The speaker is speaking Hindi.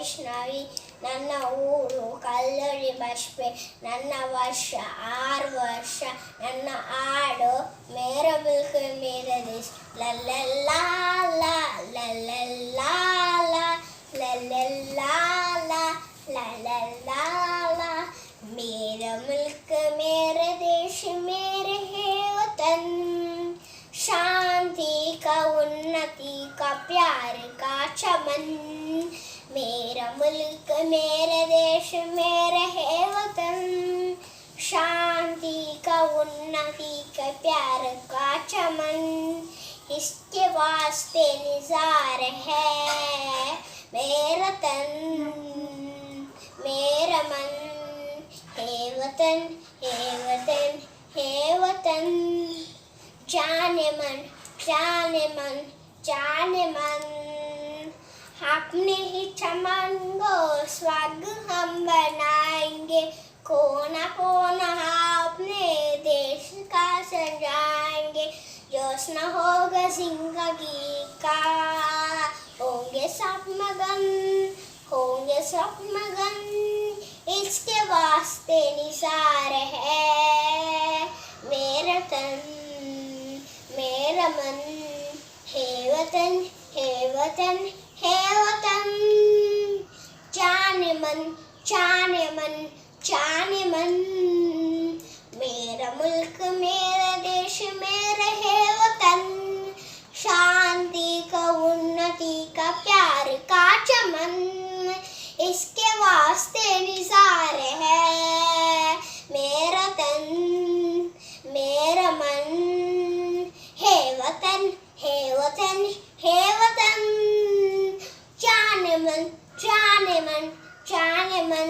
ವೈಷ್ಣವಿ ನನ್ನ ಊರು ಕಲ್ಲಡಿ ಬಸ್ಪೆ ನನ್ನ ವರ್ಷ 6 ವರ್ಷ ನನ್ನ ಹಾಡು ಮೇರ ಮುಲ್ಕ್ ಮೇರ ದೇಶ ಲಲ್ಲಲ್ಲಾ ಲಾ ಲಲ್ಲಲ್ಲಾ ಲಾ ಲಲ್ಲಲ್ಲಾ ಲಾ ಲಲ್ಲಲ್ಲಾ ಲಾ मेरा मुल्क मेरा देश मेरे है वतन शांति का उन्नति का प्यार का चमन मेरा मुल्क मेरा देश मेरा है वतन शांति का उन्नति का प्यार का चमन इसके वास्ते निज़ार है मेरा तन मेरा मन हे वतन हे वतन हे वतन जाने मन जाने मन जाने मन अपने ही चमन को स्वर्ग हम बनाएंगे कोना कोना अपने देश का सजाएंगे जोश न होगा जिंदगी का होंगे सब मगन होंगे सब मगन इसके वास्ते निसार है मेरा तन मेरा मन हे वतन हे वतन हे वतन जाने मन जाने मन जाने मन मेरा मुल्क मेरा देश मेरा है वतन शांति का उन्नति का प्यार का चमन इसके वास्ते निसार है मेरा तन मेरा मन हे वतन हे वतन हे वतन जाने मन जाने मन जाने मन